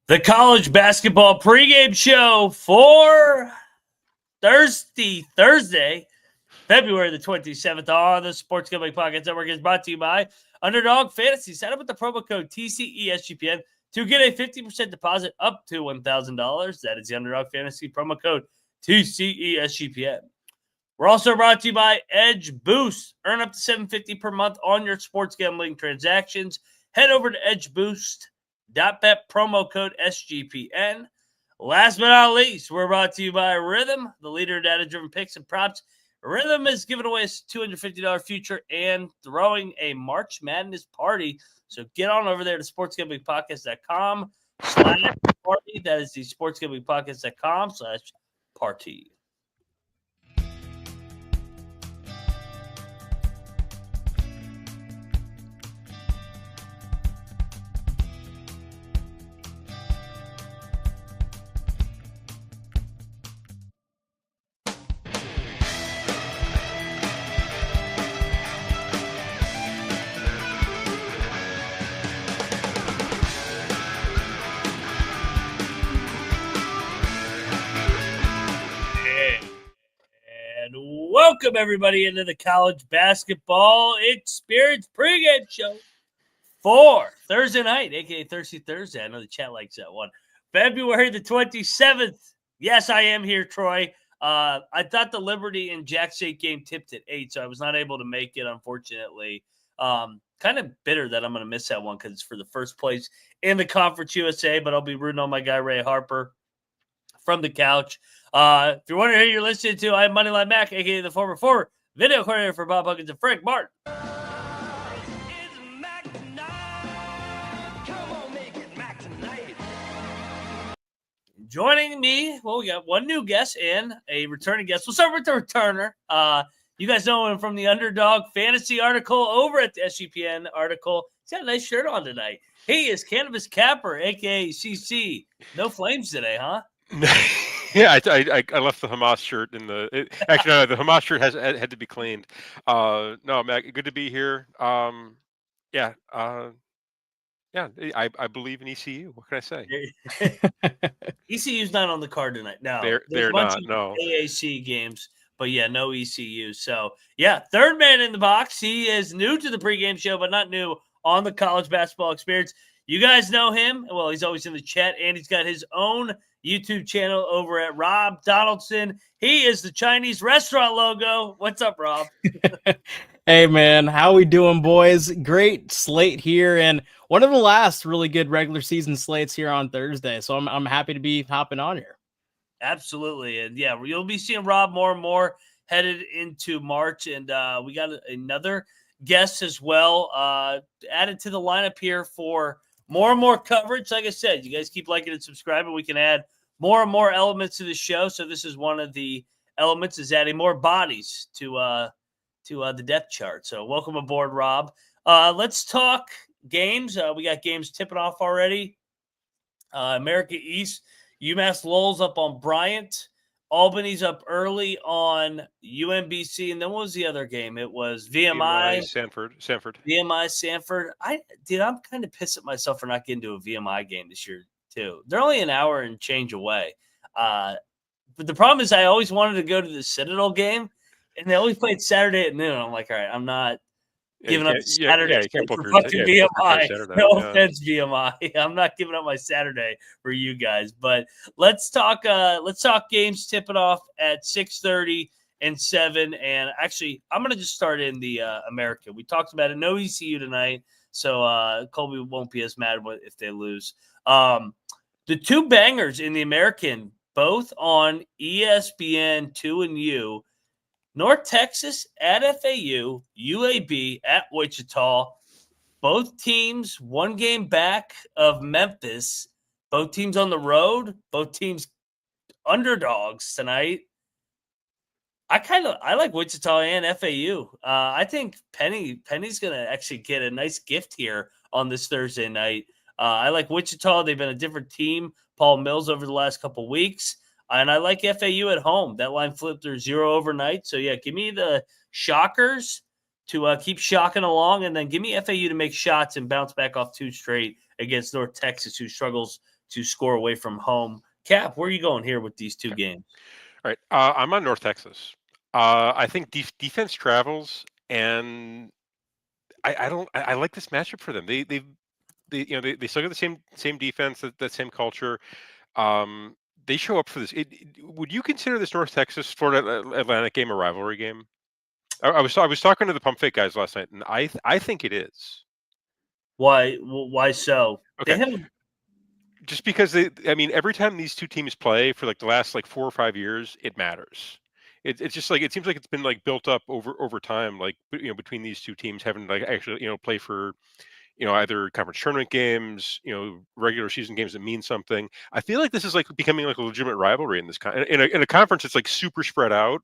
The college basketball pregame show for Thursday, February the 27th on the Sports Gambling Podcast Network is brought to you by Underdog Fantasy. Sign up with the promo code TCESGPN to get a 50% deposit up to $1,000. That is the Underdog Fantasy promo code TCESGPN. We're also brought to you by Edge Boost. Earn up to $750 per month on your sports gambling transactions. Head over to edgeboost.bet, promo code SGPN. Last but not least, we're brought to you by Rhythm, the leader of data-driven picks and props. Rhythm is giving away a $250 future and throwing a March Madness party. So get on over there to sportsgamblingpodcast.com/party. That is the sportsgamblingpodcast.com/party. Welcome, everybody, into the college basketball experience pregame show for Thursday night, a.k.a. Thirsty Thursday. I know the chat likes that one. February the 27th. Yes, I am here, Troy. I thought the Liberty and Jack State game tipped at 8, so I was not able to make it, unfortunately. Kind of bitter that I'm going to miss that one because it's for the first place in the Conference USA, but I'll be rooting on my guy, Ray Harper, from the couch. If you're wondering who you're listening to, I'm Moneyline Mac, a.k.a. the former video coordinator for Bob Huggins and Frank Martin. Joining me, well, we got one new guest and a returning guest. We'll start with the returner. You guys know him from the Underdog Fantasy article over at the SGPN article. He's got a nice shirt on tonight. He is Cannabis Capper, a.k.a. CC. No flames today, huh? Yeah, I left the Hamas shirt in the. Actually, no, the Hamas shirt had to be cleaned. No, Mac, good to be here. Yeah, I believe in ECU. What can I say? ECU's not on the card tonight. No, they're not. No AAC games, but yeah, no ECU. So yeah, third man in the box. He is new to the pregame show, but not new on the college basketball experience. You guys know him. Well, he's always in the chat, and he's got his own YouTube channel over at Rob Donaldson. He is the Chinese restaurant logo. What's up, Rob? Hey, man. How we doing, boys? Great slate here, and one of the last really good regular season slates here on Thursday. So I'm happy to be hopping on here. Absolutely. And yeah, you'll be seeing Rob more and more headed into March. And we got another guest as well added to the lineup here for more and more coverage. Like I said, you guys keep liking and subscribing. We can add more and more elements to the show. So this is one of the elements, is adding more bodies to the depth chart. So welcome aboard, Rob. Let's talk games. We got games tipping off already. America East, UMass Lowell's up on Bryant. Albany's up early on UMBC. And then what was the other game? It was VMI. Sanford. VMI, Sanford. I'm kind of pissed at myself for not getting to a VMI game this year, too. They're only an hour and change away. But the problem is I always wanted to go to the Citadel game, and they always played Saturday at noon. I'm like, all right, I'm not giving up Saturday for fucking VMI. No offense, VMI. I'm not giving up my Saturday for you guys. But let's talk games tipping off at 6:30 and 7. And actually, I'm going to just start in the American. We talked about it. No ECU tonight, so Colby won't be as mad if they lose. The two bangers in the American, both on ESPN 2 and U, North Texas at FAU, UAB at Wichita. Both teams one game back of Memphis. Both teams on the road. Both teams underdogs tonight. I like Wichita and FAU. I think Penny's going to actually get a nice gift here on this Thursday night. I like Wichita. They've been a different team. Paul Mills over the last couple weeks. And I like FAU at home. That line flipped through 0 overnight. So, yeah, give me the Shockers to keep shocking along, and then give me FAU to make shots and bounce back off 2 straight against North Texas, who struggles to score away from home. Cap, where are you going here with these two games? All right. I'm on North Texas. I think defense travels, and I like this matchup for them. They still got the same defense, that same culture. They show up for this. Would you consider this North Texas Florida Atlantic game a rivalry game? I was talking to the Pump Fake guys last night, and I think it is. Why? Why so? Okay. They have Just because every time these two teams play for like the last like 4 or 5 years, it matters. It's just like it seems like it's been like built up over time, like between these two teams having like actually play for either conference tournament games, regular season games that mean something. I feel like this is like becoming like a legitimate rivalry in this in a conference that's like super spread out.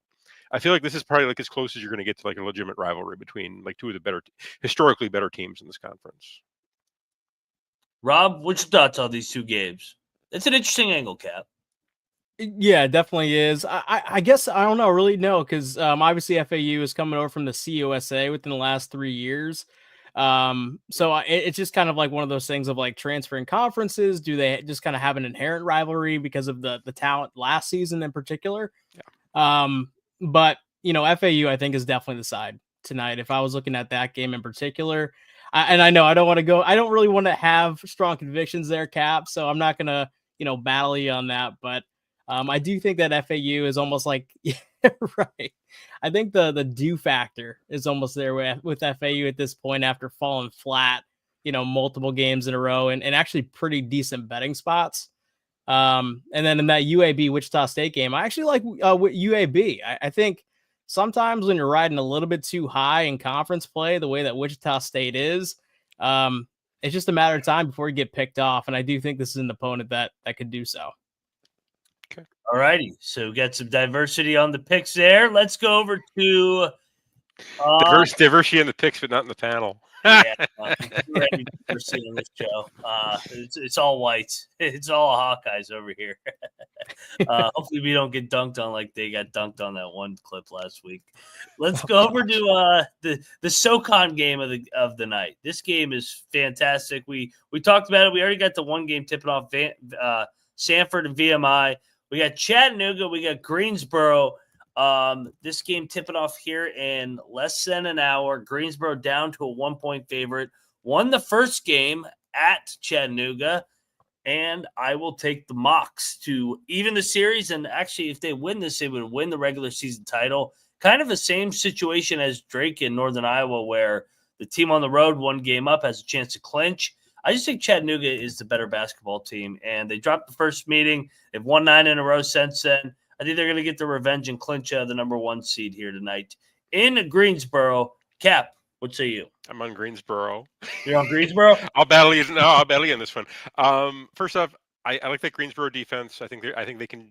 I feel like this is probably like as close as you're going to get to like a legitimate rivalry between like two of the historically better teams in this conference. Rob, what's your thoughts on these two games? It's an interesting angle, Cap. Yeah, it definitely is. I guess I don't know, really know, because obviously FAU is coming over from the CUSA within the last 3 years. So it's just kind of like one of those things of like transferring conferences. Do they just kind of have an inherent rivalry because of the talent last season in particular? Yeah. But FAU I think is definitely the side tonight. If I was looking at that game in particular, and I know I don't really want to have strong convictions there, Cap. So I'm not gonna battle you on that, but I do think that FAU is almost like right. I think the do factor is almost there with FAU at this point after falling flat, multiple games in a row and actually pretty decent betting spots. And then in that UAB Wichita State game, I actually like UAB. I think sometimes when you're riding a little bit too high in conference play, the way that Wichita State is, it's just a matter of time before you get picked off. And I do think this is an opponent that could do so. Okay. All righty. So we got some diversity on the picks there. Let's go over to diversity in the picks, but not in the panel. Yeah, diversity on this show. It's all white. It's all Hawkeyes over here. Hopefully we don't get dunked on like they got dunked on that one clip last week. Let's go over to the SoCon game of the night. This game is fantastic. We talked about it. We already got the one game tipping off Sanford and VMI. We got Chattanooga. We got Greensboro. This game tipping off here in less than an hour. Greensboro down to a 1-point favorite. Won the first game at Chattanooga. And I will take the Mocs to even the series. And actually, if they win this, they would win the regular season title. Kind of the same situation as Drake in Northern Iowa, where the team on the road, one game up, has a chance to clinch. I just think Chattanooga is the better basketball team. And they dropped the first meeting. They've won 9 in a row since then. I think they're going to get the revenge and clinch the number 1 seed here tonight in Greensboro. Cap, what say you? I'm on Greensboro. You're on Greensboro? I'll battle you. No, I'll battle you on this one. First off, I like that Greensboro defense. I think they can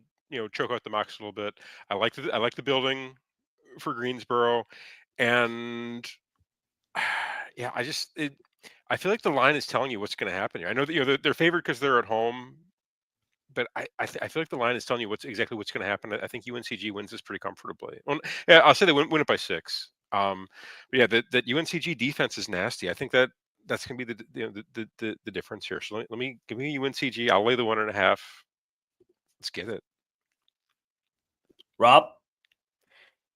choke out the Mocs a little bit. I like the building for Greensboro, and yeah, I feel like the line is telling you what's going to happen here. I know that they're favored because they're at home. But I feel like the line is telling you exactly what's going to happen. I think UNCG wins this pretty comfortably. Well, yeah, I'll say they win it by 6. But yeah, that UNCG defense is nasty. I think that's going to be the difference here. So let me give me UNCG. I'll lay the 1.5. Let's get it, Rob.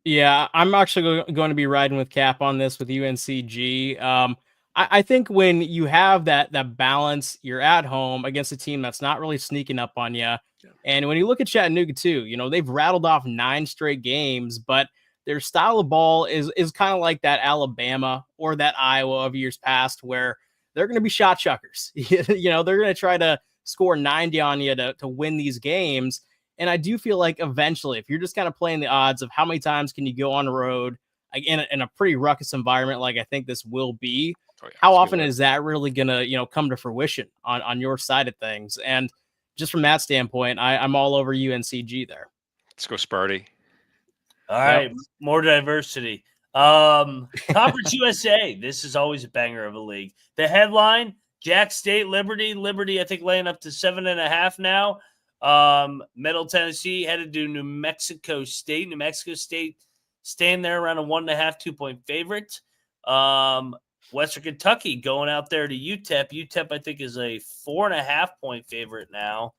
Yeah, I'm actually going to be riding with Cap on this with UNCG. I think when you have that balance, you're at home against a team that's not really sneaking up on you. Yeah. And when you look at Chattanooga too, they've rattled off 9 straight games, but their style of ball is kind of like that Alabama or that Iowa of years past, where they're going to be shot chuckers. They're going to try to score 90 on you to win these games. And I do feel like eventually, if you're just kind of playing the odds of how many times can you go on the road in a pretty ruckus environment, like I think this will be, how often is that really going to, come to fruition on your side of things? And just from that standpoint, I'm all over UNCG there. Let's go Sparty. All right. Yep. More diversity. Conference USA. This is always a banger of a league. The headline, Jack State, Liberty, I think laying up to 7.5 now. Middle Tennessee headed to New Mexico State. New Mexico State staying there around a 1.5, 2-point favorite. Western Kentucky going out there to UTEP. UTEP, I think, is a 4.5-point favorite now.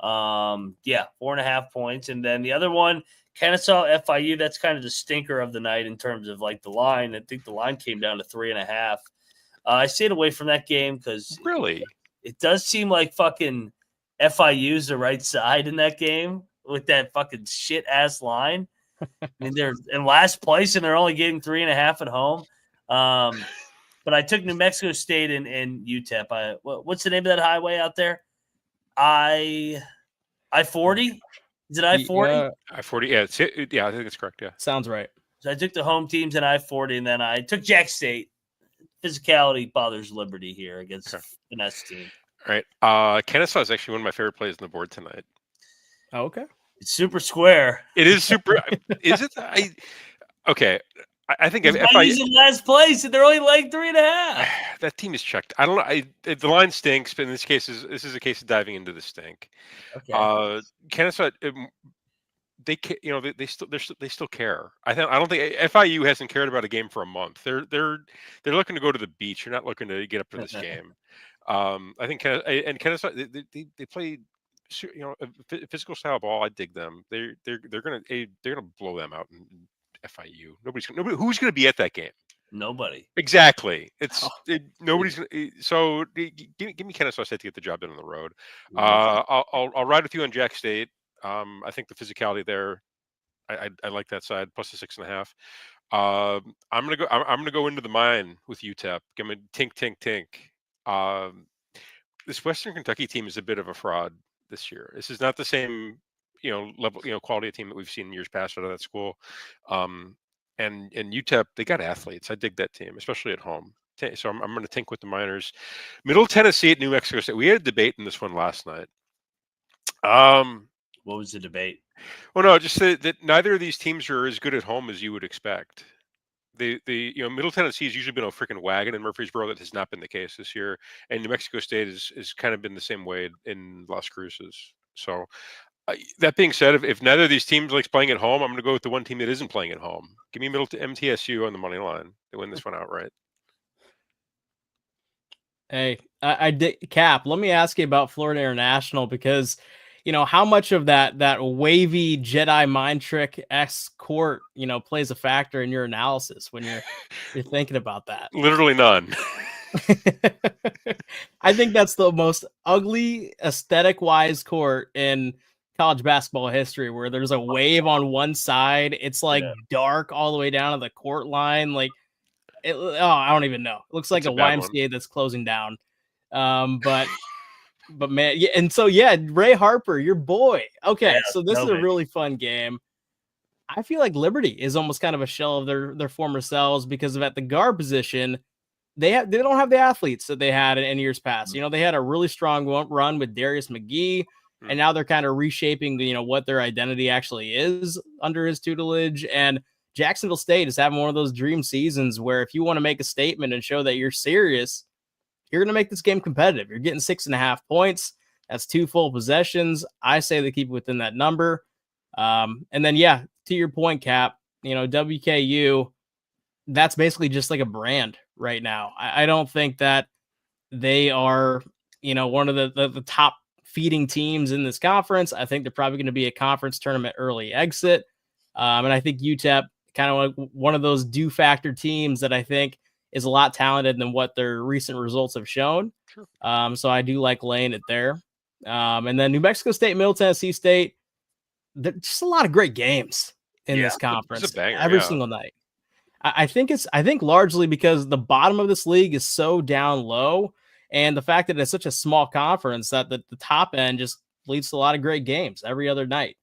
4.5 points. And then the other one, Kennesaw FIU, that's kind of the stinker of the night in terms of like the line. I think the line came down to 3.5. I stayed away from that game because Really, it does seem like fucking FIU's the right side in that game with that fucking shit ass line. I mean, they're in last place and they're only getting 3.5 at home. But I took New Mexico State and UTEP. What's the name of that highway out there? I-40? Is it I-40? I-40. Yeah, I think it's correct. Yeah, sounds right. So I took the home teams in I-40, and then I took Jack State. Physicality bothers Liberty here against finesse team. All right. Kennesaw is actually one of my favorite plays on the board tonight. Oh, okay. It's super square. It is super. Is it? Okay. I think if FIU's in last place and they're only like 3.5. That team is checked. I don't know. The line stinks, but in this case, this is a case of diving into the stink. Okay. Kennesaw, they still care. I don't think FIU hasn't cared about a game for a month. They're looking to go to the beach. You're not looking to get up for this game. I think Kennesaw they play a physical style ball. I dig them. They're gonna blow them out in FIU. Nobody who's gonna be at that game. Nobody. Exactly. Nobody's gonna. So give me Kennesaw State to get the job done on the road. I'll ride with you on Jack State. I think the physicality there, I like that side plus the 6.5. I'm gonna go into the mine with UTEP. Give me tink. This Western Kentucky team is a bit of a fraud this year. This is not the same level quality of team that we've seen in years past out of that school. And UTEP, they got athletes. I dig that team, especially at home. So I'm going to tink with the Miners. Middle Tennessee at New Mexico State. We had a debate in this one last night. What was the debate? Well, no, just that neither of these teams are as good at home as you would expect. Middle Tennessee has usually been a freaking wagon in Murfreesboro. That has not been the case this year. And New Mexico State is kind of been the same way in Las Cruces. So that being said, if neither of these teams likes playing at home, I'm going to go with the one team that isn't playing at home. Give me Middle to MTSU on the money line. They win this one outright. Hey, I did Cap. Let me ask you about Florida International because how much of that wavy Jedi mind trick X court plays a factor in your analysis when you're thinking about that. Literally none. I think that's the most ugly aesthetic wise court in college basketball history, where there's a wave on one side. It's like dark all the way down to the court line. Like I don't even know. It looks like a YMCA that's closing down. But man, yeah, and so Ray Harper, your boy. Okay, so this is a really fun game. I feel like Liberty is almost kind of a shell of their former selves because of at the guard position, they don't have the athletes that they had in years past. They had a really strong run with Darius McGee, and now they're kind of reshaping what their identity actually is under his tutelage. And Jacksonville State is having one of those dream seasons where if you want to make a statement and show that you're serious, you're going to make this game competitive. You're getting 6.5 points. That's 2 full possessions. I say they keep within that number. And then, to your point, Cap, WKU, that's basically just like a brand right now. I don't think that they are, one of the top feeding teams in this conference. I think they're probably going to be a conference tournament early exit. And I think UTEP kind of like one of those do factor teams that I think is a lot talented than what their recent results have shown. Sure. So I do like laying it there. And then New Mexico State, Middle Tennessee State, just a lot of great games in this conference every single night. I think largely because the bottom of this league is so down low, and the fact that it's such a small conference that the top end just leads to a lot of great games every other night.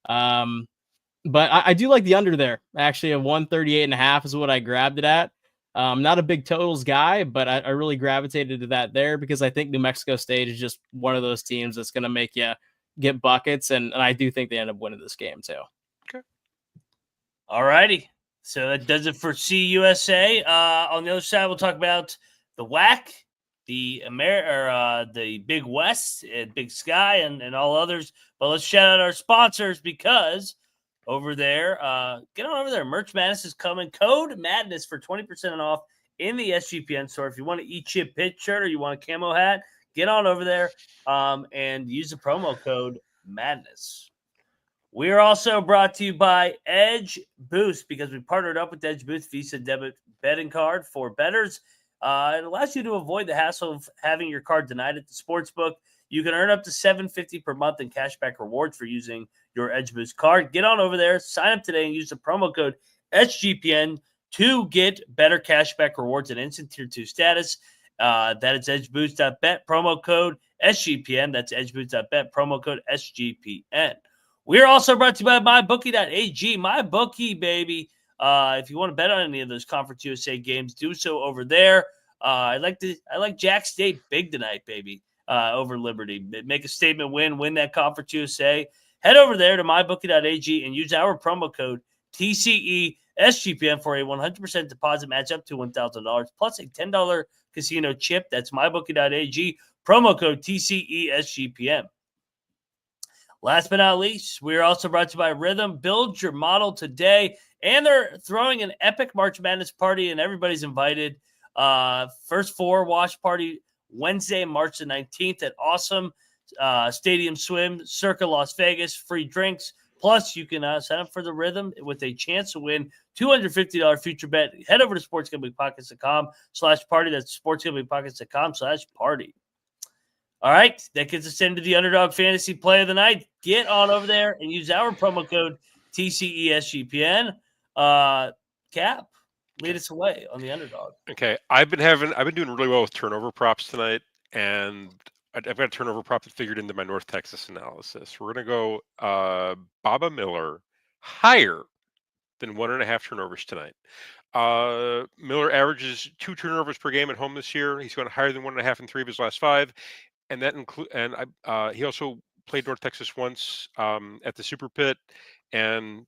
But I do like the under there. Actually, a 138.5 is what I grabbed it at. Not a big totals guy, but I really gravitated to that there because I think New Mexico State is just one of those teams that's going to make you get buckets, and I do think they end up winning this game too. Okay. All righty. So that does it for CUSA. On the other side, we'll talk about the WAC, the Big West, and Big Sky, and all others. But let's shout out our sponsors because over there, get on over there. Merch Madness is coming. Code Madness for 20% off in the SGPN store. If you want an E-Chip pitch shirt or you want a camo hat, get on over there and use the promo code MADNESS. We are also brought to you by Edge Boost because we partnered up with Edge Boost Visa Debit Betting Card for bettors. It allows you to avoid the hassle of having your card denied at the sportsbook. You can earn up to $7.50 per month in cashback rewards for using your Edge Boost card. Get on over there, sign up today, and use the promo code SGPN to get better cashback rewards and instant Tier 2 status. That is edgeboost.bet, promo code SGPN. That's edgeboost.bet, promo code SGPN. We're also brought to you by MyBookie.ag. MyBookie, baby. If you want to bet on any of those Conference USA games, do so over there. I like Jack State big tonight, baby, over Liberty. Make a statement win that Conference USA. Head over there to MyBookie.ag and use our promo code TCESGPN for a 100% deposit match up to $1,000 plus a $10 casino chip. That's MyBookie.ag, promo code TCESGPN. Last but not least, we are also brought to you by Rhythm. Build your model today. And they're throwing an epic March Madness party, and everybody's invited. First four watch party Wednesday, March the 19th at Awesome Stadium Swim, Circa Las Vegas. Free drinks. Plus, you can sign up for the Rhythm with a chance to win $250 future bet. Head over to sportsgamblingpockets.com/party. That's sportsgamblingpockets.com/party. All right, that gets us into the Underdog Fantasy Play of the Night. Get on over there and use our promo code TCESGPN. Cap, lead us away on the Underdog. Okay, I've been doing really well with turnover props tonight, and I've got a turnover prop that figured into my North Texas analysis. We're gonna go Baba Miller higher than 1.5 turnovers tonight. Miller averages 2 turnovers per game at home this year. He's gone higher than 1.5 in 3 of his last 5. And that he also played North Texas once at the Super Pit and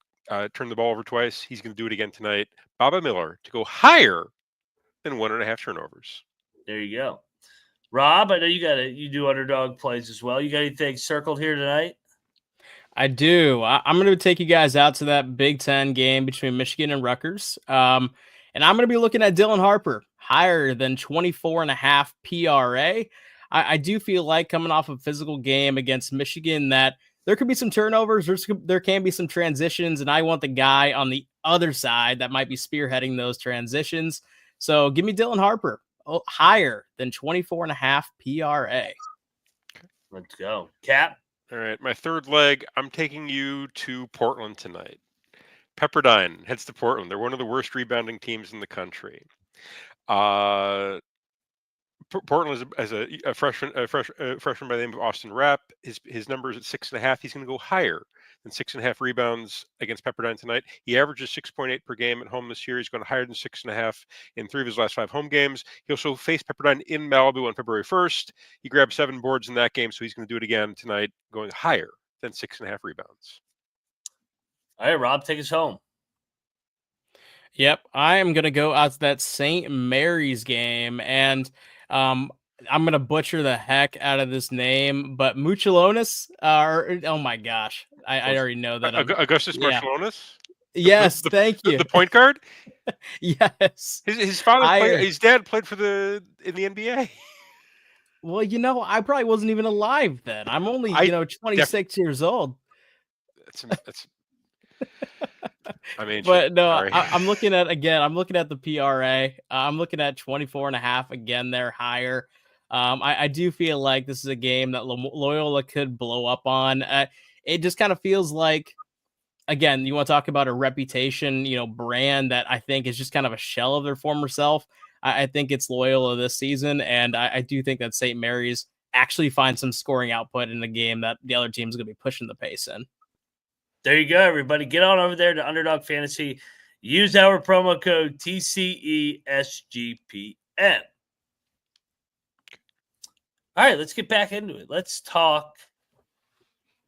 turned the ball over twice. He's going to do it again tonight. Baba Miller to go higher than 1.5 turnovers. There you go. Rob, I know you do Underdog plays as well. You got anything circled here tonight? I do. I'm going to take you guys out to that Big Ten game between Michigan and Rutgers. And I'm going to be looking at Dylan Harper higher than 24.5 PRA. I do feel like coming off a physical game against Michigan that there could be some turnovers. There can be some transitions, and I want the guy on the other side that might be spearheading those transitions. So give me Dylan Harper higher than 24.5 PRA. Let's go. Cap? All right, my third leg, I'm taking you to Portland tonight. Pepperdine heads to Portland. They're one of the worst rebounding teams in the country. Portland is a freshman by the name of Austin Rapp. His numbers at 6.5. He's going to go higher than 6.5 rebounds against Pepperdine tonight. He averages 6.8 per game at home this year. He's going higher than 6.5 in 3 of his last 5 home games. He also faced Pepperdine in Malibu on February 1st. He grabbed 7 boards in that game, so he's going to do it again tonight, going higher than 6.5 rebounds. All right, Rob, take us home. Yep, I am going to go out to that St. Mary's game, and I'm going to butcher the heck out of this name, but Muchalonis, oh my gosh, I already know that. Augustus Marciulionis? Yes, thank you. The point guard? Yes. His father his dad played in the NBA. Well, I probably wasn't even alive then. I'm only, 26 years old. That's I mean, but no, I'm looking at the PRA. I'm looking at 24.5 again. They're higher. I do feel like this is a game that Loyola could blow up on. It just kind of feels like, again, you want to talk about a reputation, brand that I think is just kind of a shell of their former self. I think it's Loyola this season, and I do think that St. Mary's actually finds some scoring output in the game that the other team's going to be pushing the pace in. There you go, everybody. Get on over there to Underdog Fantasy. Use our promo code TCESGPN. All right, let's get back into it. Let's talk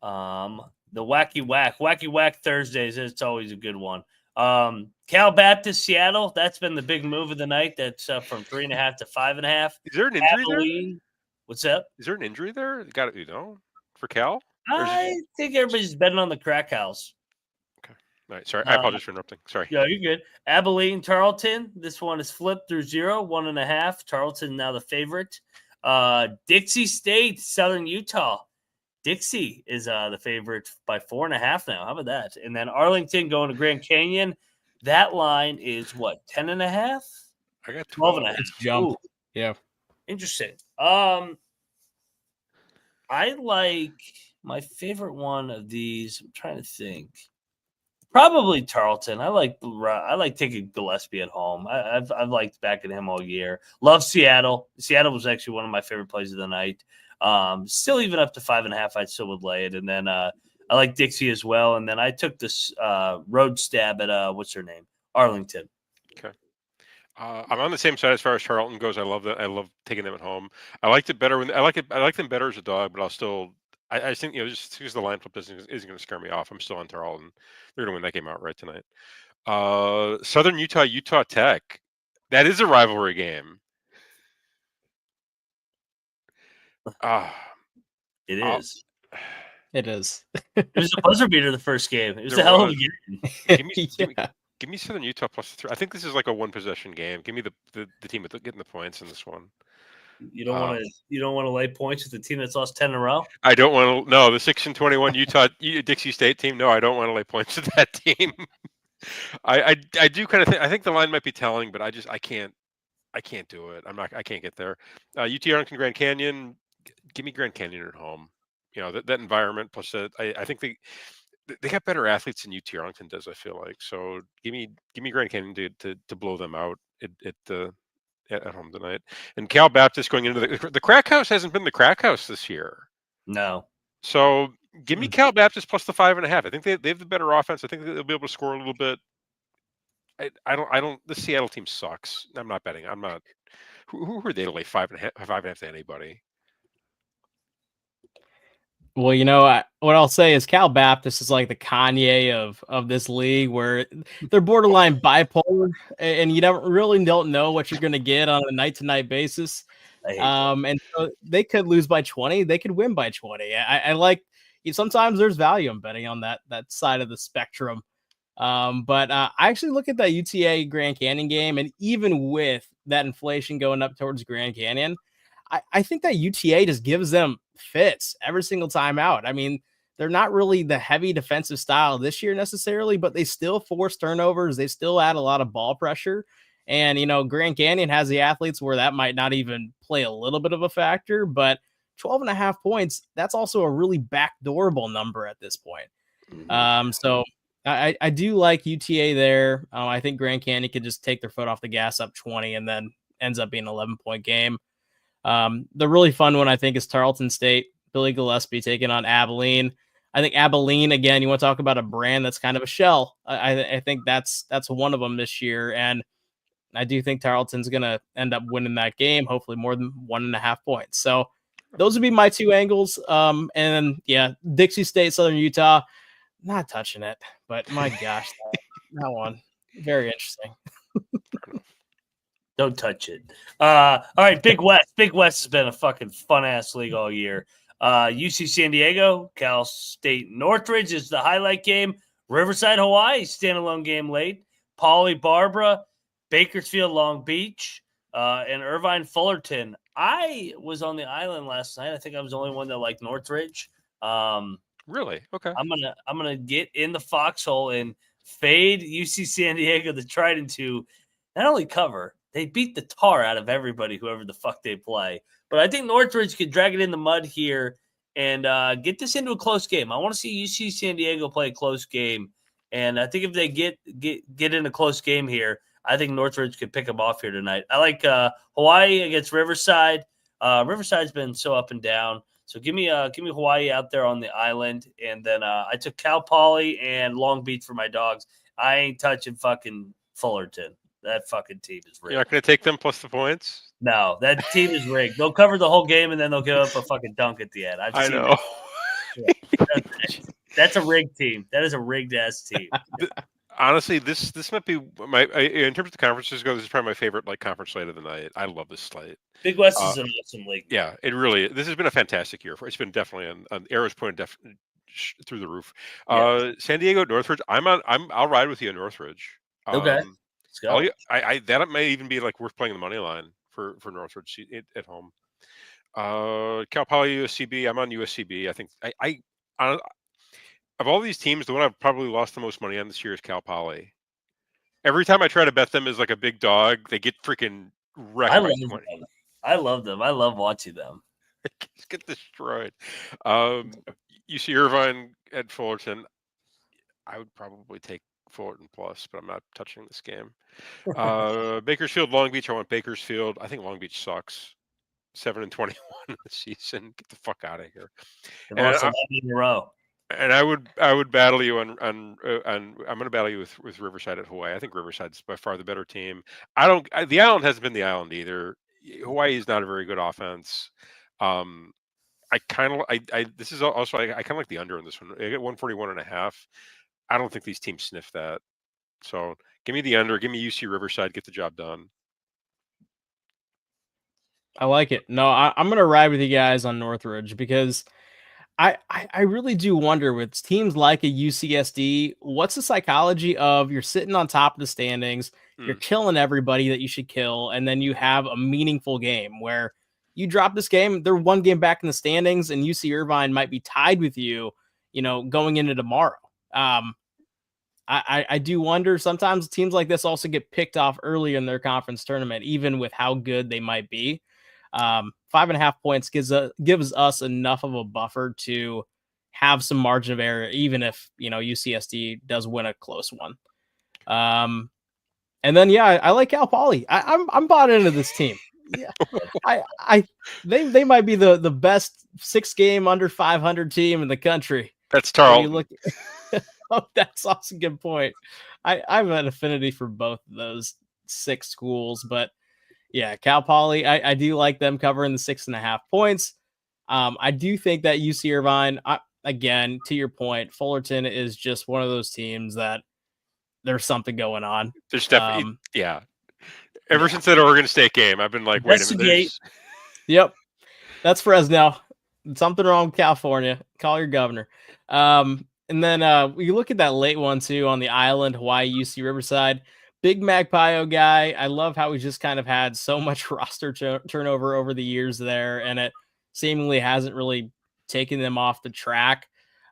the Wacky Whack. Wacky Whack Thursdays. It's always a good one. Cal Baptist Seattle. That's been the big move of the night. That's from 3.5 to 5.5. Is there an injury there? What's up? Is there an injury there? Got it, for Cal? I think everybody's betting on the crack house. Okay. All right, sorry, I apologize for interrupting. Sorry. Yeah, you're good. Abilene, Tarleton. This one is flipped through 0, 1.5. Tarleton now the favorite. Dixie State, Southern Utah. Dixie is the favorite by 4.5 now. How about that? And then Arlington going to Grand Canyon. That line is what, 10.5? I got 12.5. It's jumped. Ooh, Yeah. interesting. I like my favorite one of these. I'm trying to think. Probably Tarleton. I like taking Gillespie at home. I've liked backing him all year. Love Seattle. Seattle was actually one of my favorite plays of the night. Still even up to 5.5, I still would lay it. And then I like Dixie as well. And then I took this road stab at what's her name? Arlington. Okay. I'm on the same side as far as Charlton goes. I love that. I love taking them at home. I liked it better when I like them better as a dog, but I'll still. I think just because the line flip isn't going to scare me off. I'm still on Tarleton. They're going to win that game outright tonight. Southern Utah, Utah Tech. That is a rivalry game. It is. It is. It was a buzzer beater the first game. It was a hell of a game. Give me Southern Utah +3. I think this is like a one possession game. Give me the team with getting the points in this one. You don't want to lay points with the team that's lost 10 in a row. I don't want to. No, the 6-21 Utah Dixie State team. No, I don't want to lay points with that team. I do kind of think. I think the line might be telling, but I can't do it. I can't get there. UT Arlington Grand Canyon. Give me Grand Canyon at home. That environment plus I think they got better athletes than UT Arlington does. I feel like so. Give me Grand Canyon to blow them out at home tonight. And Cal Baptist going into the Crack House hasn't been the Crack House this year. No. So give me Cal Baptist plus the 5.5. I think they have the better offense. I think they'll be able to score a little bit. I don't. The Seattle team sucks. I'm not betting. I'm not. Who are they to lay 5.5 to anybody? Well, what I'll say is Cal Baptist is like the Kanye of this league, where they're borderline bipolar, and you really don't know what you're going to get on a night-to-night basis. And so they could lose by 20, they could win by 20. I like. Sometimes there's value in betting on that side of the spectrum. But I actually look at that UTA Grand Canyon game, and even with that inflation going up towards Grand Canyon, I think that UTA just gives them fits every single time out. I mean, they're not really the heavy defensive style this year necessarily, but they still force turnovers. They still add a lot of ball pressure. And, Grand Canyon has the athletes where that might not even play a little bit of a factor, but 12.5 points, that's also a really backdoorable number at this point. So I do like UTA there. I think Grand Canyon could just take their foot off the gas up 20 and then ends up being an 11-point game. The really fun one, I think, is Tarleton State, Billy Gillespie taking on Abilene. I think Abilene, again, you want to talk about a brand that's kind of a shell. I think that's one of them this year. And I do think Tarleton's going to end up winning that game, hopefully more than 1.5 points. So those would be my two angles. And yeah, Dixie State, Southern Utah, not touching it, but my gosh, that one, very interesting. Don't touch it. All right, Big West. Big West has been a fucking fun-ass league all year. UC San Diego, Cal State Northridge is the highlight game. Riverside, Hawaii, standalone game late. Pauley, Barbara, Bakersfield, Long Beach, and Irvine, Fullerton. I was on the island last night. I think I was the only one that liked Northridge. Really? Okay. I'm gonna get in the foxhole and fade UC San Diego to try to not only cover, they beat the tar out of everybody, whoever the fuck they play. But I think Northridge could drag it in the mud here and get this into a close game. I want to see UC San Diego play a close game. And I think if they get in a close game here, I think Northridge could pick them off here tonight. I like Hawaii against Riverside. Riverside's been so up and down. So give me Hawaii out there on the island. And then I took Cal Poly and Long Beach for my dogs. I ain't touching fucking Fullerton. That fucking team is rigged. You're not going to take them plus the points? No, that team is rigged. They'll cover the whole game, and then they'll give up a fucking dunk at the end. I know. Yeah. That's a rigged team. That is a rigged-ass team. Honestly, this might be in terms of the conferences go, this is probably my favorite conference slate of the night. I love this slate. Big West is an awesome league. Yeah, it really. This has been a fantastic year. It's been definitely on Arrow's point. through the roof. Yeah. San Diego, Northridge. I'll ride with you in Northridge. Okay. Let's go. That may even be like worth playing the money line for Northridge at home. Cal Poly USCB. I'm on USCB. I think of all these teams, the one I've probably lost the most money on this year is Cal Poly. Every time I try to bet them as like a big dog, they get freaking wrecked I by love 20. them. I love them. I love watching them. Get destroyed. UC Irvine at Fullerton. I would probably take Fullerton plus, but I'm not touching this game. Bakersfield, Long Beach. I want Bakersfield. I think Long Beach sucks. 7-21 in the season. Get the fuck out of here. They've lost 11 in a row. And I would battle you on I'm going to battle you with Riverside at Hawaii. I think Riverside's by far the better team. The island hasn't been the island either. Hawaii is not a very good offense. I kind of this is also I kind of like the under in this one. I get 141.5. I don't think these teams sniff that. So give me the under. Give me UC Riverside. Get the job done. I like it. No, I'm going to ride with you guys on Northridge because I really do wonder with teams like a UCSD, what's the psychology of you're sitting on top of the standings, you're killing everybody that you should kill, and then you have a meaningful game where you drop this game, they're one game back in the standings, and UC Irvine might be tied with you, going into tomorrow. I do wonder sometimes teams like this also get picked off early in their conference tournament, even with how good they might be. 5.5 points gives us enough of a buffer to have some margin of error, even if UCSD does win a close one. And then I like Cal Poly. I'm bought into this team. Yeah, they might be the best 6-game under 500 team in the country. That's Tarleton. Oh, that's also a good point. I have an affinity for both of those 6 schools, but yeah, Cal Poly, I do like them covering the 6.5 points. I do think that UC Irvine, again, to your point, Fullerton is just one of those teams that there's something going on. There's definitely, Ever since that Oregon State game, I've been like, wait a minute. Yep. That's Fresno. Something wrong with California. Call your governor. And then you look at that late one, too, on the island, Hawaii, UC Riverside. Big Magpio guy. I love how he just kind of had so much roster turnover over the years there, and it seemingly hasn't really taken them off the track.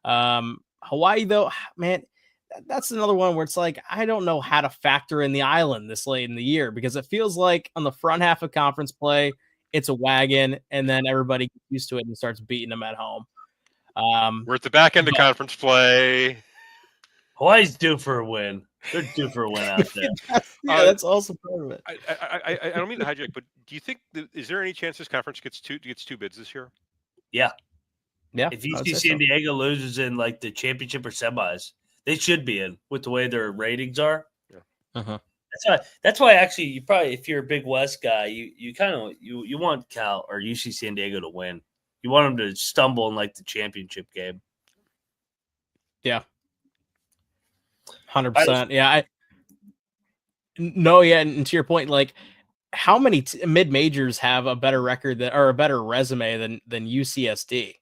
Hawaii, though, man, that's another one where it's like, I don't know how to factor in the island this late in the year because it feels like on the front half of conference play, it's a wagon, and then everybody gets used to it and starts beating them at home. We're at the back end of conference play. Hawaii's due for a win. They're due for a win out there. That's also part of it. I don't mean to hijack, but do you think is there any chance this conference gets two bids this year? Yeah. Yeah. If UC San Diego loses in like the championship or semis, they should be in with the way their ratings are. Yeah. Uh-huh. That's why actually you probably, if you're a Big West guy, you kind of you want Cal or UC San Diego to win. You want them to stumble in like the championship game. Yeah. 100%. Yeah. And to your point, like how many mid majors have a better record or a better resume than UCSD?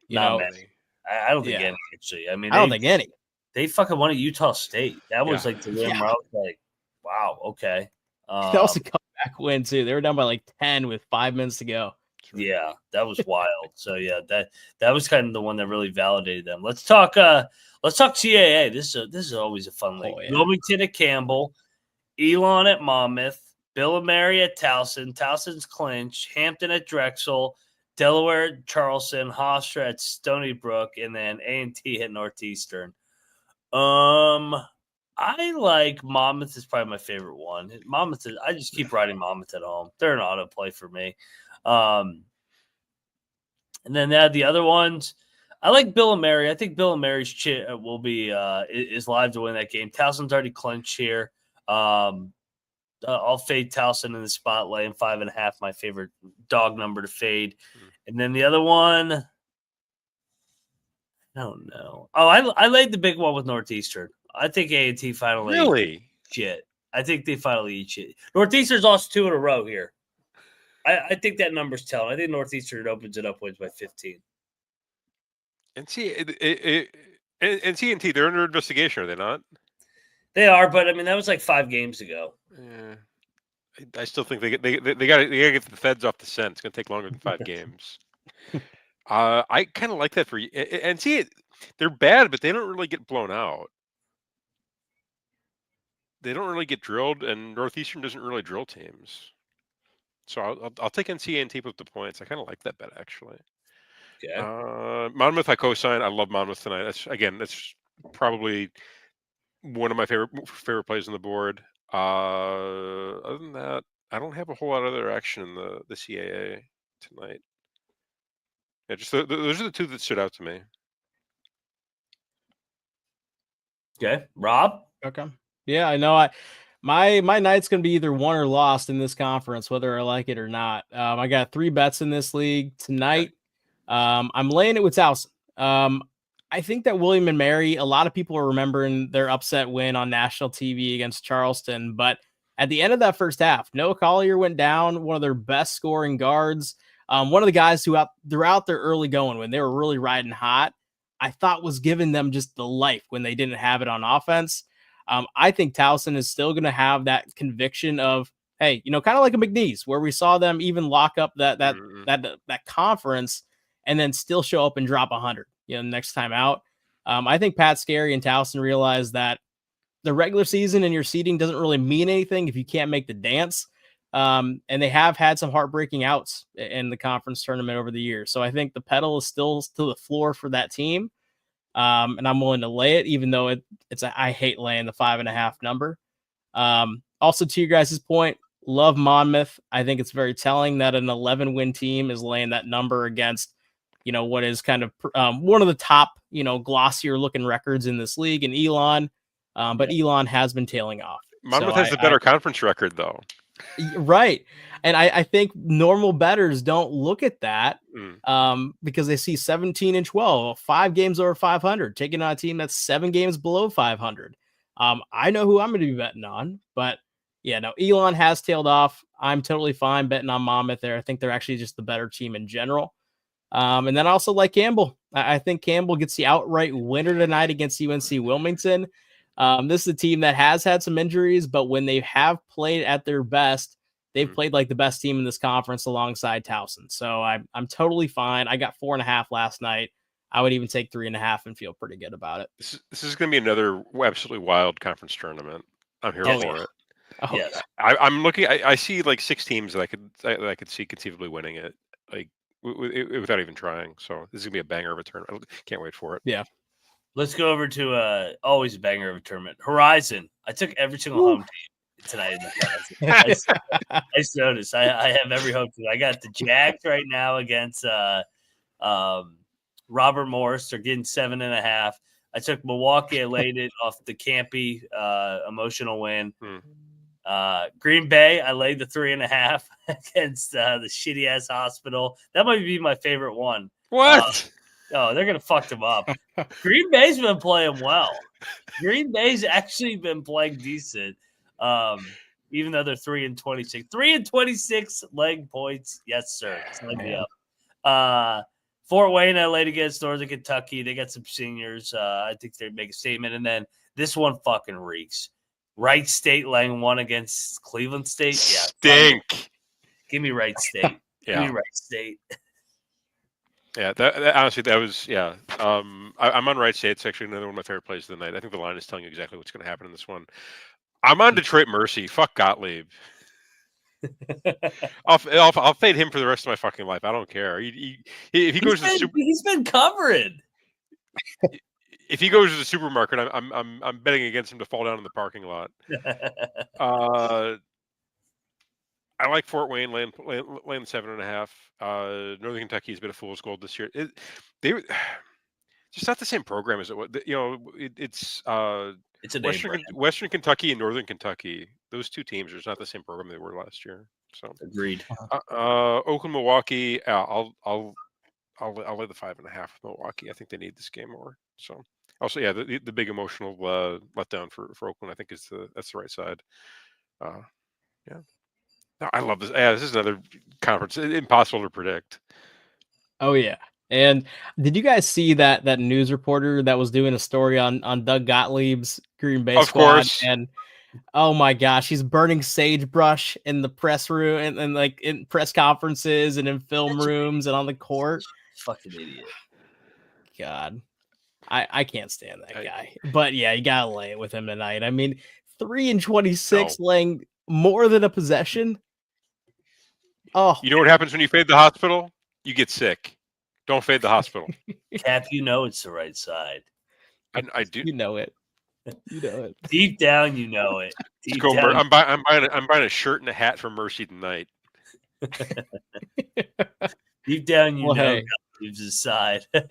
Not many. I don't think any, actually. I mean, I don't think any. They fucking won at Utah State. That was like the win where I was like, wow, okay. That was a comeback win too. They were down by like 10 with 5 minutes to go. Yeah, that was wild. So yeah, that was kind of the one that really validated them. Let's talk CAA. This is always a fun league. Yeah. Wilmington at Campbell, Elon at Monmouth, Bill and Mary at Towson, Towson's Clinch, Hampton at Drexel, Delaware at Charleston, Hofstra at Stony Brook, and then A&T at Northeastern. I like Monmouth is probably my favorite one. I just keep riding Monmouth at home. They're an auto play for me. And then the other ones. I like Bill and Mary. I think Bill and Mary's will be is live to win that game. Towson's already clinched here. I'll fade Towson in the spotlight and 5.5. My favorite dog number to fade. And then the other one, I don't know. Oh, I laid the big one with Northeastern. I think A&T finally really shit. I think they finally eat shit. Northeastern's lost 2 in a row here. I think that number's telling. I think Northeastern opens it up wins by 15. And see, and TNT, they're under investigation, are they not? They are, but I mean that was like 5 games ago. Yeah. I still think they got to get the feds off the scent. It's going to take longer than 5 games. I kind of like that for you. And see, they're bad, but they don't really get blown out. They don't really get drilled, and Northeastern doesn't really drill teams. So I'll take NCAA with the points. I kind of like that bet actually. Okay. Monmouth, I co-sign. I love Monmouth tonight. That's probably one of my favorite plays on the board. Other than that, I don't have a whole lot of other action in the CAA tonight. Yeah, just those are the 2 that stood out to me. Okay, Rob. Okay. Yeah, I know. My night's gonna be either won or lost in this conference, whether I like it or not. I got 3 bets in this league tonight. I'm laying it with Towson. I think that William and Mary, a lot of people are remembering their upset win on national TV against Charleston, but at the end of that first half, Noah Collier went down, one of their best scoring guards. One of the guys who throughout their early going when they were really riding hot, I thought was giving them just the life when they didn't have it on offense. I think Towson is still going to have that conviction of, hey, kind of like a McNeese, where we saw them even lock up that conference and then still show up and drop 100, next time out. I think Pat Scarry and Towson realize that the regular season and your seeding doesn't really mean anything if you can't make the dance. And they have had some heartbreaking outs in the conference tournament over the years. So I think the pedal is still to the floor for that team. And I'm willing to lay it, even though I hate laying the 5.5 number. Also, to you guys' point, love Monmouth. I think it's very telling that an 11-win team is laying that number against, what is kind of one of the top, glossier looking records in this league in Elon. But Elon has been tailing off. Monmouth has the better conference record, though. Right. And I think normal bettors don't look at that because they see 17 and 12, 5 games over 500, taking on a team that's 7 games below 500. I know who I'm going to be betting on, but yeah, no, Elon has tailed off. I'm totally fine betting on Monmouth there. I think they're actually just the better team in general. And then I also like Campbell. I think Campbell gets the outright winner tonight against UNC Wilmington. This is a team that has had some injuries, but when they have played at their best, they've played like the best team in this conference alongside Towson. So I'm totally fine. I got 4.5 last night. I would even take 3.5 and feel pretty good about it. This is going to be another absolutely wild conference tournament. I'm here for it. Oh, Yes. yeah. I'm looking. I see like 6 teams that I could see conceivably winning it, like without even trying. So this is gonna be a banger of a tournament. I can't wait for it. Yeah. Let's go over to always a banger of a tournament. Horizon. I took every single home team tonight in the Horizon. I just noticed. I have every home team. I got the Jags right now against Robert Morris. They're getting 7.5. I took Milwaukee. I laid it off the campy emotional win. Green Bay, I laid the 3.5 against the shitty ass Hospital. That might be my favorite one. What? Oh, they're gonna fuck them up. Green Bay's been playing well. Green Bay's actually been playing decent. Even though they're 3-26. 3-26 leg points. Yes, sir. Sign me up. Fort Wayne, I laid against Northern Kentucky. They got some seniors. I think they make a statement. And then this one fucking reeks. Wright State laying 1 against Cleveland State. Yeah. Stink. Give me Wright State. Give me Wright State. Yeah, that honestly, that was, yeah. I'm on Wright State. It's actually another one of my favorite plays of the night. I think the line is telling you exactly what's going to happen in this one. I'm on Detroit Mercy. Fuck Gottlieb. I'll fade him for the rest of my fucking life. I don't care. If he goes to the super, he's been covering. If he goes to the supermarket, I'm betting against him to fall down in the parking lot. I like Fort Wayne laying 7.5. Northern Kentucky has been a fool's gold this year. It's just not the same program as it was. It's Western Kentucky and Northern Kentucky. Those 2 teams are just not the same program they were last year. So agreed. Oakland, Milwaukee. I'll lay the 5.5 with Milwaukee. I think they need this game more. So also, yeah, the big emotional letdown for Oakland, I think that's the right side. Yeah. No, I love this. Yeah, this is another conference. Impossible to predict. Oh yeah. And did you guys see that news reporter that was doing a story on Doug Gottlieb's Green Bay Of squad? course. And oh my gosh, he's burning sagebrush in the press room and like in press conferences and in film rooms and on the court. Fucking idiot. God, I can't stand that guy. But yeah, you gotta lay it with him tonight. I mean, 3-26, laying more than a possession. Oh, You know what happens when you fade the hospital? You get sick. Don't fade the hospital. Cap, you know it's the right side. I do. you know it. You know it. Deep down, you know it. Deep Go down, I'm buying a shirt and a hat from Mercy tonight. deep down, you Well, know hey. Gottlieb's his side. Hey,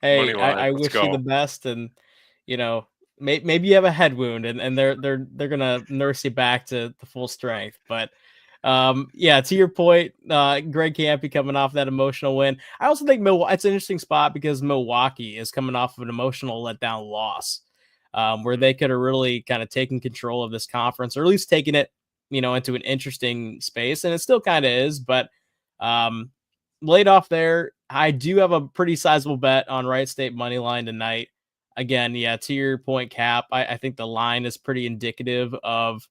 Moneyline, I let's wish you go. the best, and you know, maybe you have a head wound, and they're gonna nurse you back to full strength. But yeah, to your point, Greg Campy coming off that emotional win. I also think it's an interesting spot because Milwaukee is coming off of an emotional letdown loss, where they could have really kind of taken control of this conference, or at least taken it, into an interesting space, and it still kind of is, but laid off there. I do have a pretty sizable bet on Wright State money line tonight. Again, yeah, to your point, Cap, I think the line is pretty indicative of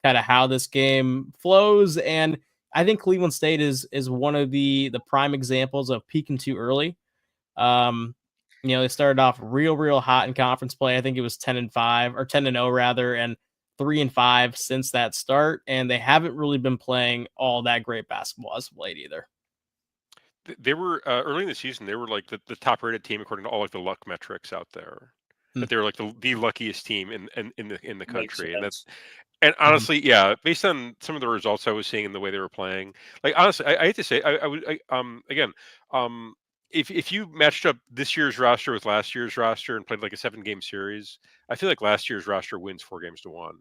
kind of how this game flows, and I think Cleveland State is one of the prime examples of peaking too early. They started off real hot in conference play. I think it was 10-5 or 10-0 rather, and 3-5 since that start, and they haven't really been playing all that great basketball as of late either. They were early in the season. They were like the top rated team according to all like the luck metrics out there. That they were like the luckiest team in the country, and honestly, yeah, based on some of the results I was seeing and the way they were playing, like honestly, I hate to say, I would again, if you matched up this year's roster with last year's roster and played like a 7-game series, I feel like last year's roster wins 4-1.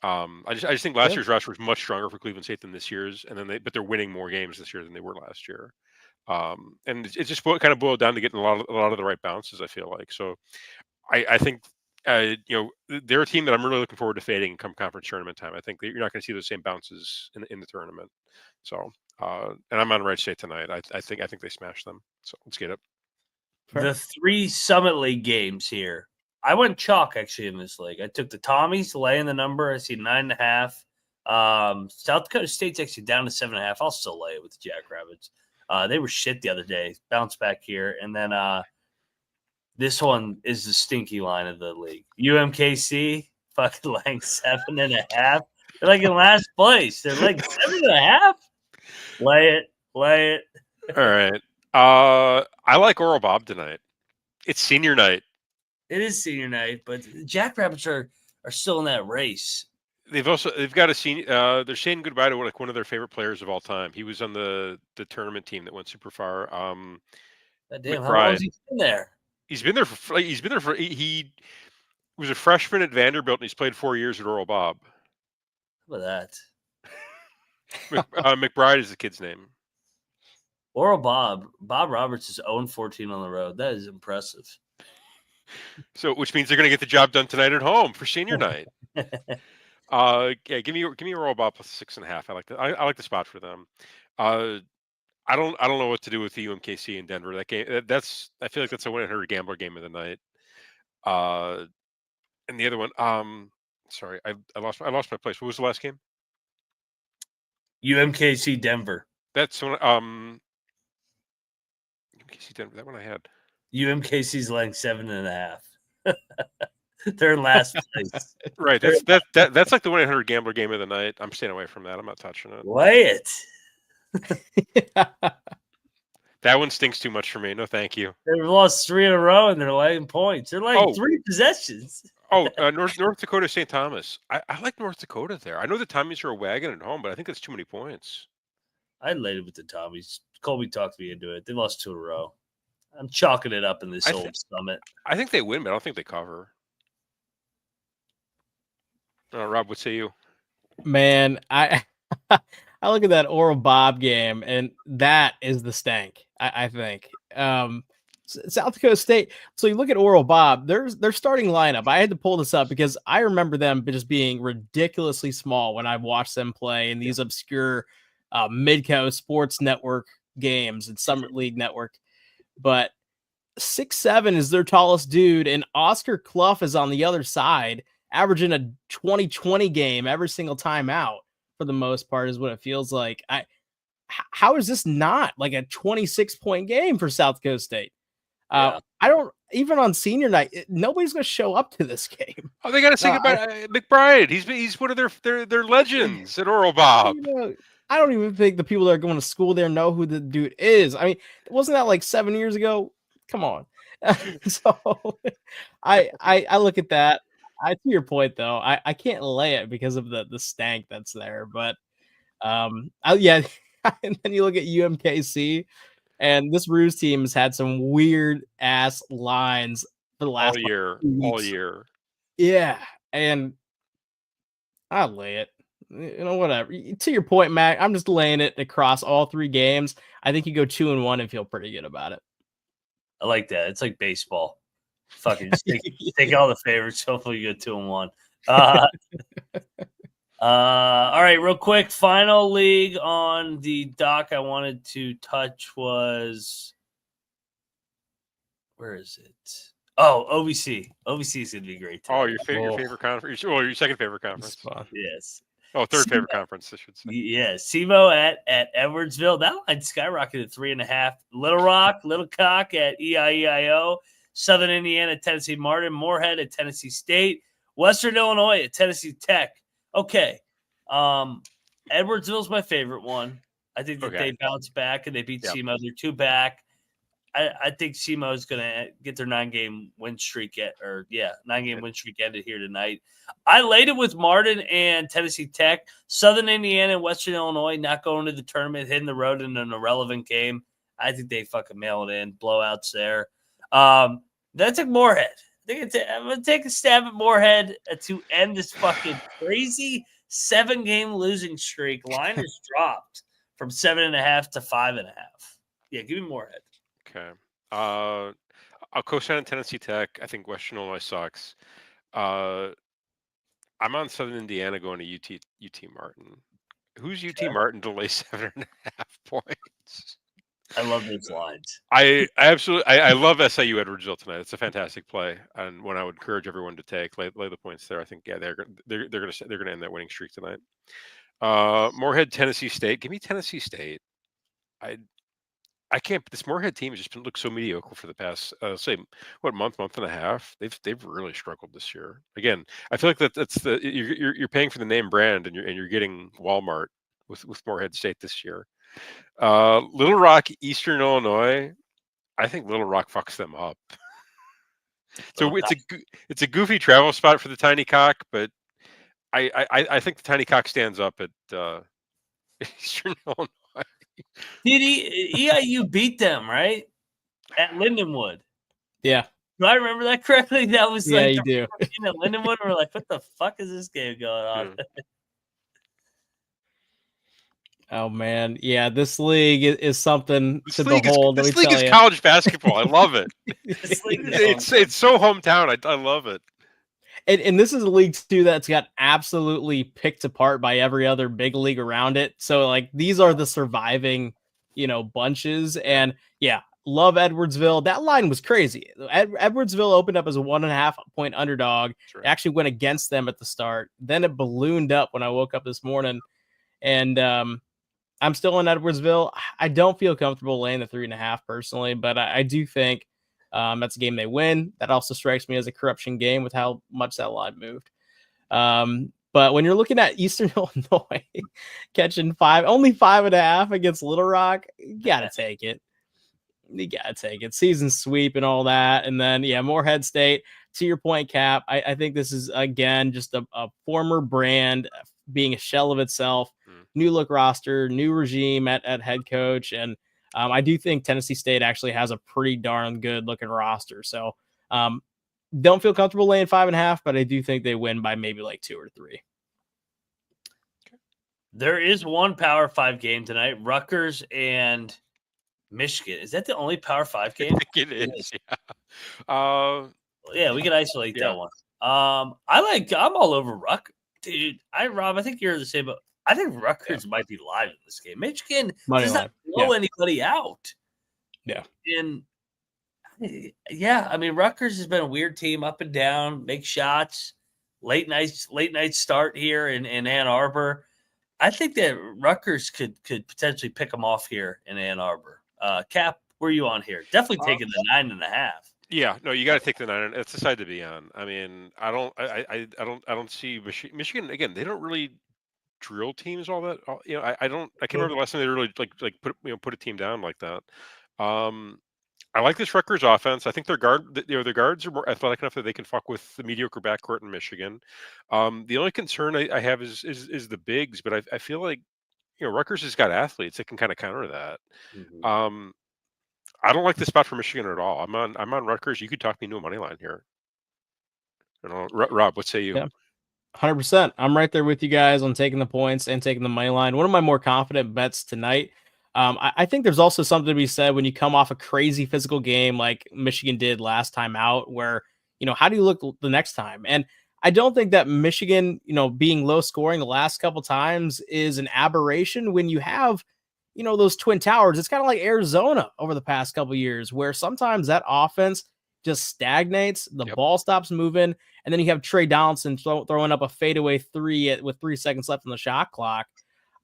I just think last year's roster was much stronger for Cleveland State than this year's, and then they're winning more games this year than they were last year. And it just kind of boiled down to getting a lot of the right bounces. I feel like so. I think they're a team that I'm really looking forward to fading come conference tournament time. I think that you're not going to see those same bounces in the tournament. So, and I'm on Wright State tonight. I think they smashed them. So let's get it. The 3 Summit League games here. I went chalk actually in this league. I took the Tommies laying the number. I see 9.5. South Dakota State's actually down to 7.5. I'll still lay it with the Jackrabbits. They were shit the other day. Bounce back here, and then this one is the stinky line of the league. UMKC fucking laying 7.5. They're like in last place. They're like 7.5. Lay it. All right. I like Oral Bob tonight. It's senior night. It is senior night, but the Jackrabbits are still in that race. They've got a senior. They're saying goodbye to one of their favorite players of all time. He was on the tournament team that went super far. Damn, how long has he been there? He was a freshman at Vanderbilt and he's played 4 years at Oral Bob. How about that? McBride is the kid's name. Oral Bob Roberts is 0-14 on the road. That is impressive. So, which means they're going to get the job done tonight at home for senior night. Yeah, give me Oral Bob plus 6.5. I like that. I like the spot for them. I don't know what to do with the UMKC in Denver. That game, I feel like that's a 100 gambler game of the night. And the other one, sorry, I lost my place. What was the last game? UMKC Denver. That's one. UMKC Denver. That one I had. UMKC's laying 7.5. They're in last place. Right. That's like the 100 gambler game of the night. I'm staying away from that. I'm not touching it. Lay it. That one stinks too much for me. No, thank you. They've lost 3 in a row and they're laying points. They're laying 3 possessions. North Dakota St. Thomas. I like North Dakota there. I know the Tommies are a wagon at home, but I think that's too many points. I laid it with the Tommies. Colby talked me into it. They lost 2 in a row. I'm chalking it up in this old Summit. I think they win, but I don't think they cover. Rob, what say you? Man, I look at that Oral Bob game, and that is the stank. I think South Dakota State. So you look at Oral Bob. Their starting lineup. I had to pull this up because I remember them just being ridiculously small when I watched them play in these obscure Midco Sports Network games and Summit League Network. But 6'7" is their tallest dude, and Oscar Clough is on the other side, averaging a 20-20 game every single time out for the most part, is what it feels like. How is this not like a 26-point game for South Coast State? I don't, even on senior night, nobody's going to show up to this game. Oh, they got to think about McBride. He's one of their legends at Oral Bob. I don't even think the people that are going to school there know who the dude is. I mean, wasn't that like 7 years ago? Come on. So I look at that. To your point though, I can't lay it because of the stank that's there. But yeah, and then you look at UMKC, and this Ruse team has had some weird ass lines for the last all year. Yeah, and I'll lay it. Whatever. To your point, Mac, I'm just laying it across all 3 games. I think you go 2-1 and feel pretty good about it. I like that. It's like baseball. Fucking just take all the favorites. Hopefully you go 2-1. All right, real quick. Final league on the dock I wanted to touch was, where is it? Oh, OVC. OVC is going to be great today. Oh, your favorite conference? Well, your second favorite conference. Yes. Oh, third favorite conference, I should say. Yeah, SEMO at Edwardsville. That line skyrocketed at 3.5. Little Rock, Little Cock at EIEIO. Southern Indiana, Tennessee Martin. Moorhead at Tennessee State. Western Illinois at Tennessee Tech. Okay. Edwardsville's my favorite one. I think that they bounce back and they beat SEMO. They're 2 back. I think SEMO is going to get their 9-game win streak win streak ended here tonight. I laid it with Martin and Tennessee Tech. Southern Indiana and Western Illinois not going to the tournament, hitting the road in an irrelevant game. I think they fucking mail it in. Blowouts there. Then I took Moorhead. I'm going to take a stab at Moorhead to end this fucking crazy 7-game losing streak. Line is dropped from 7.5 to 5.5. Yeah, give me Moorhead. Okay. I'll co-sign Tennessee Tech. I think Western Illinois sucks. I'm on Southern Indiana going to UT Martin. Who's UT Martin to lay 7.5 points? I love those lines. I love SIU Edwardsville tonight. It's a fantastic play, and one I would encourage everyone to take. Lay the points there. I think they're gonna end that winning streak tonight. Moorhead, Tennessee State. Give me Tennessee State. I can't. This Moorhead team has just been looked so mediocre for the past month and a half. They've really struggled this year. Again, I feel like that's you're paying for the name brand and you're getting Walmart with Moorhead State this year. Little Rock, Eastern Illinois. I think Little Rock fucks them up. So it's a goofy travel spot for the Tiny Cock, but I think the Tiny Cock stands up at Eastern Illinois. Did EIU beat them, right? At Lindenwood. Yeah. Do I remember that correctly? That was like you do. At Lindenwood, we're like, what the fuck is this game going on? Oh man, yeah, this league is something to behold. This league is college basketball. I love it. It's so hometown. I love it. And this is a league too that's got absolutely picked apart by every other big league around it. So like these are the surviving, bunches. And yeah, love Edwardsville. That line was crazy. Edwardsville opened up as a 1.5 point underdog. Right. Actually went against them at the start. Then it ballooned up when I woke up this morning. And I'm still in Edwardsville. I don't feel comfortable laying the 3.5 personally, but I do think that's a game they win. That also strikes me as a corruption game with how much that line moved. But when you're looking at Eastern Illinois catching only 5.5 against Little Rock, you gotta take it. Season sweep and all that. And then Moorhead State, to your point, Cap, I think this is again just a former brand being a shell of itself. New look roster, new regime at head coach. And I do think Tennessee State actually has a pretty darn good looking roster. So don't feel comfortable laying 5.5, but I do think they win by maybe like 2 or 3. There is one Power 5 game tonight, Rutgers and Michigan. Is that the only Power 5 game? I think it is. Yeah. We can isolate that one. I'm all over Rutgers. Dude, Rob, I think you're the same, but I think Rutgers might be live in this game. Michigan Money does line. not blow anybody out. Yeah. And yeah, I mean, Rutgers has been a weird team, up and down, make shots, late night start here in Ann Arbor. I think that Rutgers could potentially pick them off here in Ann Arbor. Cap, where are you on here? Definitely taking the 9.5. Yeah, no, you got to take the 9. It's the side to be on. I mean, I don't see Michigan again. They don't really drill teams all that. I can't remember the last time they really put a team down like that. I like this Rutgers offense. I think their guards are more athletic enough that they can fuck with the mediocre backcourt in Michigan. The only concern I have is the bigs, but I feel like Rutgers has got athletes that can kind of counter that. Mm-hmm. I don't like the spot for Michigan at all. I'm on Rutgers. You could talk me into a money line here. Rob, what say you? Yeah. 100%. I'm right there with you guys on taking the points and taking the money line. One of my more confident bets tonight. I think there's also something to be said when you come off a crazy physical game like Michigan did last time out, where, how do you look the next time? And I don't think that Michigan, being low scoring the last couple times is an aberration when you have, those Twin Towers. It's kind of like Arizona over the past couple years, where sometimes that offense just stagnates, the ball stops moving, and then you have Trey Donaldson throwing up a fadeaway 3 with 3 seconds left on the shot clock.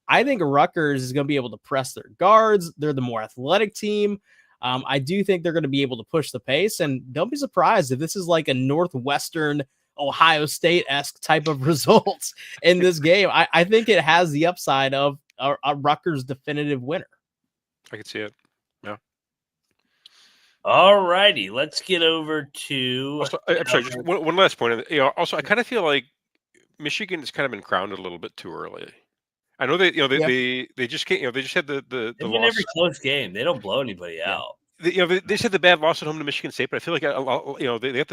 I think Rutgers is going to be able to press their guards. They're the more athletic team. I do think they're going to be able to push the pace, and don't be surprised if this is like a Northwestern Ohio State-esque type of results in this game. I think it has the upside of a Rutgers definitive winner. I can see it. Yeah. All righty, let's get over to. Also, I'm sorry, just one last point. Also, I kind of feel like Michigan has kind of been crowned a little bit too early. I know they just can't. They just had the loss. Every close game, they don't blow anybody out. They just had the bad loss at home to Michigan State, but I feel like they have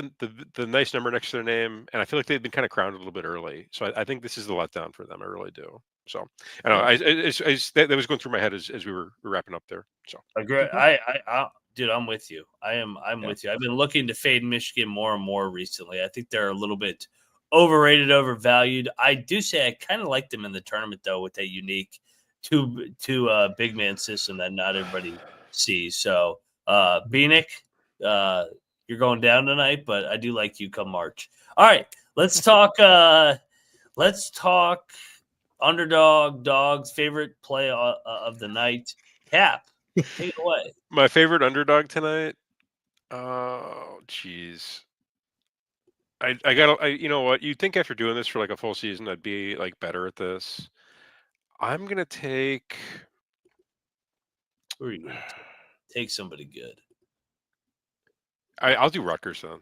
the nice number next to their name, and I feel like they've been kind of crowned a little bit early. So I think this is the letdown for them. I really do. So I don't know. That was going through my head as we were wrapping up there. So agree. Dude, I'm with you. I'm with you. I've been looking to fade Michigan more and more recently. I think they're a little bit overrated, overvalued. I do say I kind of like them in the tournament though, with that unique two big man system that not everybody sees. So Beanick, you're going down tonight, but I do like you come March. All right, let's talk Underdog Dog's favorite play of the night. Cap, take it away. My favorite underdog tonight. Oh, jeez. You know what? You'd think after doing this for like a full season, I'd be like better at this. I'm gonna take. Who are you gonna take somebody good? I'll do Rutgers then.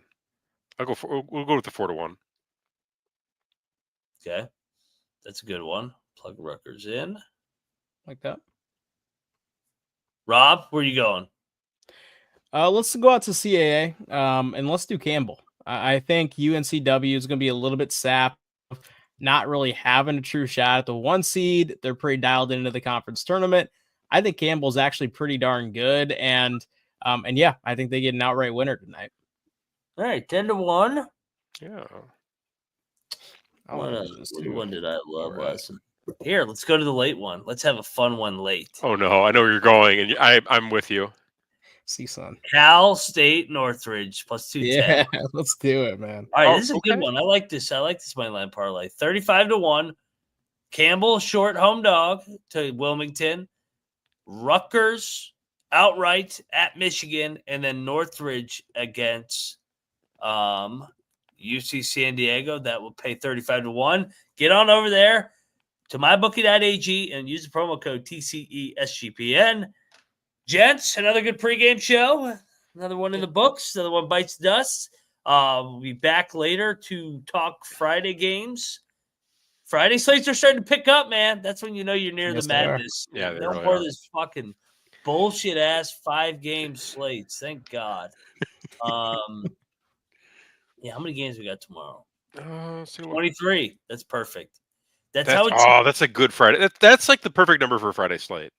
We'll go with the 4-1. Okay, that's a good one. Plug Rutgers in like that. Rob, where are you going? Let's go out to CAA, and let's do Campbell. I think UNCW is going to be a little bit sapped, not really having a true shot at the 1 seed. They're pretty dialed into the conference tournament. I think Campbell's actually pretty darn good, and yeah, I think they get an outright winner tonight. All right, 10-1. Yeah. What one did I love last? Here, let's go to the late one. Let's have a fun one late. Oh no, I know where you're going, and I'm with you. CSUN. Cal State Northridge plus 210. Yeah, let's do it, man. All right, this is a good one. I like this. I like this money line parlay. 35-1. Campbell short home dog to Wilmington. Rutgers outright at Michigan, and then Northridge against UC San Diego. That will pay 35-1. Get on over there to mybookie.ag and use the promo code TCESGPN. Gents, another good pregame show. Another one in the books. Another one bites dust. We'll be back later to talk Friday games. Friday slates are starting to pick up, man. That's when you know you're near the madness. Yeah, no more of this fucking bullshit ass 5-game slates. Thank God. Yeah, how many games we got tomorrow? 23. That's perfect. That's how it's. Oh, that's a good Friday. That's like the perfect number for a Friday slate.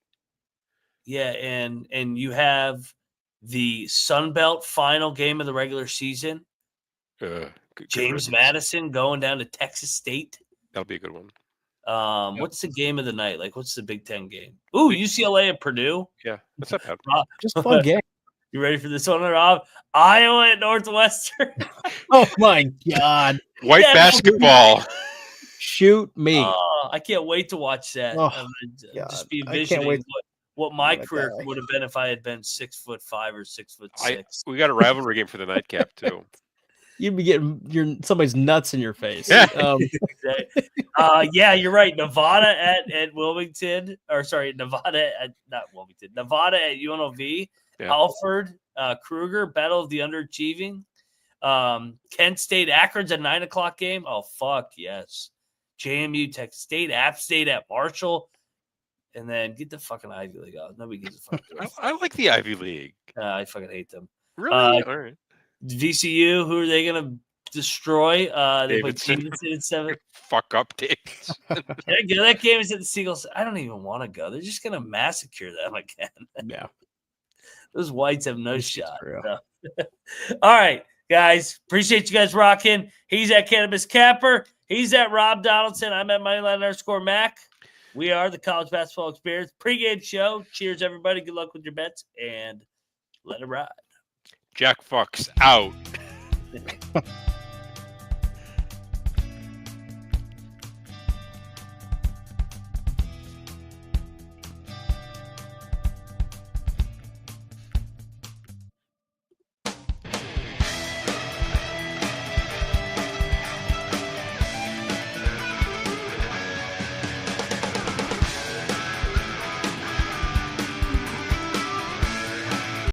Yeah, and you have the Sun Belt final game of the regular season. James Madison going down to Texas State. That'll be a good one. What's the game of the night? Like, what's the Big Ten game? Ooh, UCLA at Purdue. Yeah, that's not bad. Just a fun game. You ready for this one, Rob? Iowa at Northwestern. Oh my God! White basketball. Shoot me! I can't wait to watch that. Oh, just be I can't wait. envisioning what my gonna career die. would have been if I had been 6'5" or 6'6". We got a rivalry game for the nightcap too. You'd be getting somebody's nuts in your face. Yeah. Yeah, you're right. Nevada at Wilmington, or sorry, Nevada at not Wilmington, Nevada at UNLV. Yeah. Halford, Kruger, battle of the underachieving. Kent State, Akron's a 9:00 game. Oh fuck yes. JMU, Texas State, App State at Marshall, and then get the fucking Ivy League out. Nobody gives a fuck. I like the Ivy League. I fucking hate them. Really? All right. VCU, who are they gonna destroy? They played Davidson. Davidson at 7. Fuck up, Davidson. Can I go? That game is at the Seagulls. I don't even want to go. They're just gonna massacre them again. Yeah, Those whites have no This is shot. true. So. All right, guys. Appreciate you guys rocking. He's at Cannabis Capper. He's at Rob Donaldson. I'm at Moneyline_Mac. We are the College Basketball Experience pregame show. Cheers, everybody. Good luck with your bets and let it ride. Jack Fox out.